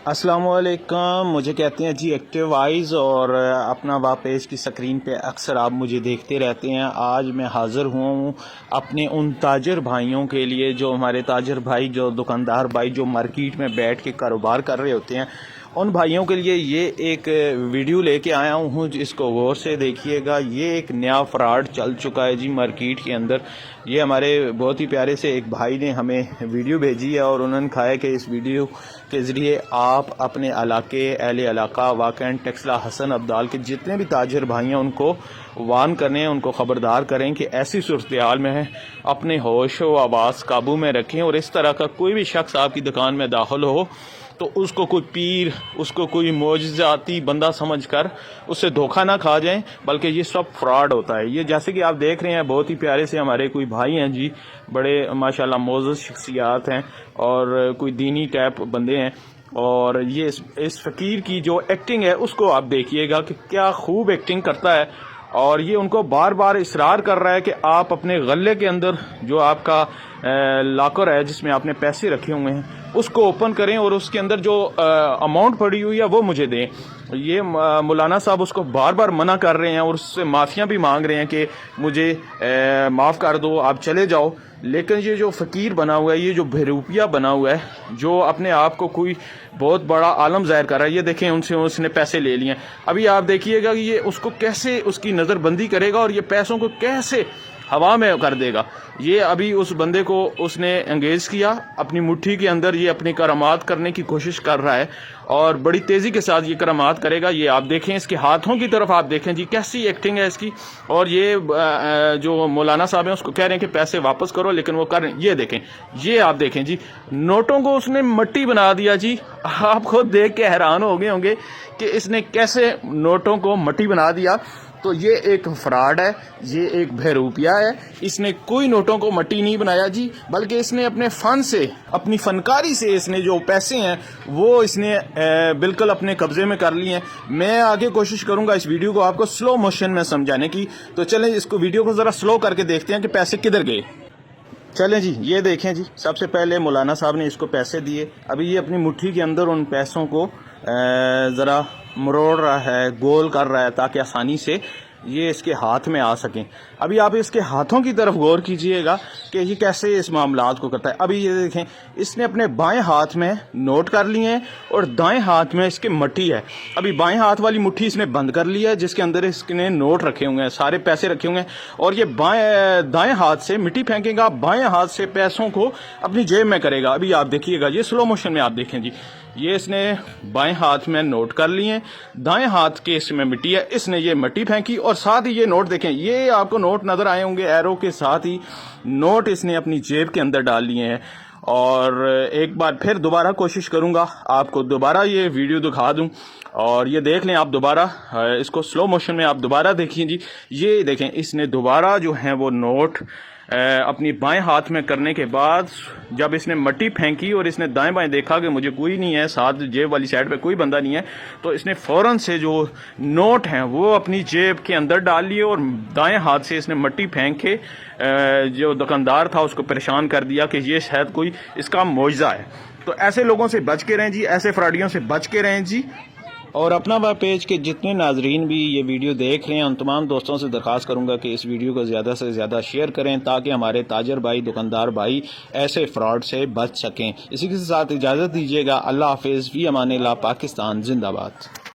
السلام علیکم. مجھے کہتے ہیں جی ایکٹیو آئیز، اور اپنا وا پیج کی سکرین پہ اکثر آپ مجھے دیکھتے رہتے ہیں. آج میں حاضر ہوں اپنے ان تاجر بھائیوں کے لیے، جو ہمارے تاجر بھائی، جو دکاندار بھائی، جو مارکیٹ میں بیٹھ کے کاروبار کر رہے ہوتے ہیں، ان بھائیوں کے لیے یہ ایک ویڈیو لے کے آیا ہوں. اس کو غور سے دیکھیے گا. یہ ایک نیا فراڈ چل چکا ہے جی مارکیٹ کے اندر. یہ ہمارے بہت ہی پیارے سے ایک بھائی نے ہمیں ویڈیو بھیجی ہے، اور انہوں نے کہا ہے کہ اس ویڈیو کے ذریعے آپ اپنے علاقے، اہل علاقہ واقعاً ٹیکسلا حسن عبدال کے جتنے بھی تاجر بھائی ہیں ان کو وارن کریں، ان کو خبردار کریں کہ ایسی صورتحال میں اپنے ہوش و آواز قابو میں رکھیں، اور اس طرح کا کوئی بھی شخص آپ کی دکان میں داخل ہو تو اس کو کوئی پیر، اس کو کوئی معجزاتی بندہ سمجھ کر اس سے دھوکہ نہ کھا جائیں، بلکہ یہ سب فراڈ ہوتا ہے. یہ جیسے کہ آپ دیکھ رہے ہیں، بہت ہی پیارے سے ہمارے کوئی بھائی ہیں جی، بڑے ماشاءاللہ معزز شخصیات ہیں، اور کوئی دینی ٹائپ بندے ہیں. اور یہ اس فقیر کی جو ایکٹنگ ہے اس کو آپ دیکھیے گا کہ کیا خوب ایکٹنگ کرتا ہے. اور یہ ان کو بار بار اصرار کر رہا ہے کہ آپ اپنے غلے کے اندر جو آپ کا لاکر ہے، جس میں آپ نے پیسے رکھے ہوئے ہیں، اس کو اوپن کریں، اور اس کے اندر جو اماؤنٹ پڑی ہوئی ہے وہ مجھے دیں. یہ مولانا صاحب اس کو بار بار منع کر رہے ہیں، اور اس سے معافیاں بھی مانگ رہے ہیں کہ مجھے معاف کر دو، آپ چلے جاؤ. لیکن یہ جو فقیر بنا ہوا ہے، یہ جو بہروپیہ بنا ہوا ہے، جو اپنے آپ کو کوئی بہت بڑا عالم ظاہر کر رہا ہے، یہ دیکھیں ان سے اس نے پیسے لے لیے ہیں. ابھی آپ دیکھیے گا کہ یہ اس کو کیسے اس کی نظر بندی کرے گا، اور یہ پیسوں کو کیسے ہوا میں کر دے گا. یہ ابھی اس بندے کو اس نے انگیز کیا اپنی مٹھی کے اندر، یہ اپنی کرامات کرنے کی کوشش کر رہا ہے، اور بڑی تیزی کے ساتھ یہ کرامات کرے گا. یہ آپ دیکھیں، اس کے ہاتھوں کی طرف آپ دیکھیں جی، کیسی ایکٹنگ ہے اس کی. اور یہ جو مولانا صاحب ہیں اس کو کہہ رہے ہیں کہ پیسے واپس کرو، لیکن وہ کر رہے ہیں. یہ دیکھیں، یہ آپ دیکھیں جی، نوٹوں کو اس نے مٹی بنا دیا جی. آپ خود دیکھ کے حیران ہو گئے ہوں گے کہ اس نے کیسے نوٹوں کو مٹی بنا دیا. تو یہ ایک فراڈ ہے، یہ ایک بہروپیہ ہے. اس نے کوئی نوٹوں کو مٹی نہیں بنایا جی، بلکہ اس نے اپنے فن سے، اپنی فنکاری سے، اس نے جو پیسے ہیں وہ اس نے بالکل اپنے قبضے میں کر لیے ہیں. میں آگے کوشش کروں گا اس ویڈیو کو آپ کو سلو موشن میں سمجھانے کی. تو چلیں اس کو ویڈیو کو ذرا سلو کر کے دیکھتے ہیں کہ پیسے کدھر گئے. چلیں جی، یہ دیکھیں جی، سب سے پہلے مولانا صاحب نے اس کو پیسے دیے. ابھی یہ اپنی مٹھی کے اندر ان پیسوں کو ذرا مروڑ رہا ہے، گول کر رہا ہے، تاکہ آسانی سے یہ اس کے ہاتھ میں آ سکیں. ابھی آپ اس کے ہاتھوں کی طرف غور کیجئے گا کہ یہ کیسے اس معاملات کو کرتا ہے. ابھی یہ دیکھیں، اس نے اپنے بائیں ہاتھ میں نوٹ کر لیے ہیں، اور دائیں ہاتھ میں اس کے مٹھی ہے. ابھی بائیں ہاتھ والی مٹھی اس نے بند کر لی ہے، جس کے اندر اس نے نوٹ رکھے ہوئے ہیں، سارے پیسے رکھے ہوئے ہیں. اور یہ دائیں ہاتھ سے مٹی پھینکے گا، بائیں ہاتھ سے پیسوں کو اپنی جیب میں کرے گا. ابھی آپ دیکھیے گا، یہ سلو موشن میں آپ دیکھیں جی. یہ اس نے بائیں ہاتھ میں نوٹ کر لیے، دائیں ہاتھ کے اس میں مٹی ہے، اس نے یہ مٹی پھینکی، اور ساتھ ہی یہ نوٹ دیکھیں، یہ آپ کو نوٹ نظر آئے ہوں گے ایرو کے ساتھ ہی نوٹ اس نے اپنی جیب کے اندر ڈال لیے ہیں. اور ایک بار پھر دوبارہ کوشش کروں گا آپ کو دوبارہ یہ ویڈیو دکھا دوں، اور یہ دیکھ لیں آپ دوبارہ اس کو سلو موشن میں آپ دوبارہ دیکھیں جی. یہ دیکھیں، اس نے دوبارہ جو ہیں وہ نوٹ اپنی بائیں ہاتھ میں کرنے کے بعد، جب اس نے مٹی پھینکی اور اس نے دائیں بائیں دیکھا کہ مجھے کوئی نہیں ہے، ساتھ جیب والی سائڈ پہ کوئی بندہ نہیں ہے، تو اس نے فوراً سے جو نوٹ ہیں وہ اپنی جیب کے اندر ڈال لیے، اور دائیں ہاتھ سے اس نے مٹی پھینک کے جو دکاندار تھا اس کو پریشان کر دیا کہ یہ شاید کوئی اس کا معجزہ ہے. تو ایسے لوگوں سے بچ کے رہیں جی، ایسے فراڈیوں سے بچ کے رہیں جی. اور اپنا ویب پیج کے جتنے ناظرین بھی یہ ویڈیو دیکھ رہے ہیں، ان تمام دوستوں سے درخواست کروں گا کہ اس ویڈیو کو زیادہ سے زیادہ شیئر کریں، تاکہ ہمارے تاجر بھائی، دکاندار بھائی ایسے فراڈ سے بچ سکیں. اسی کے ساتھ اجازت دیجیے گا. اللہ حافظ. فی امان اللہ. پاکستان زندہ باد.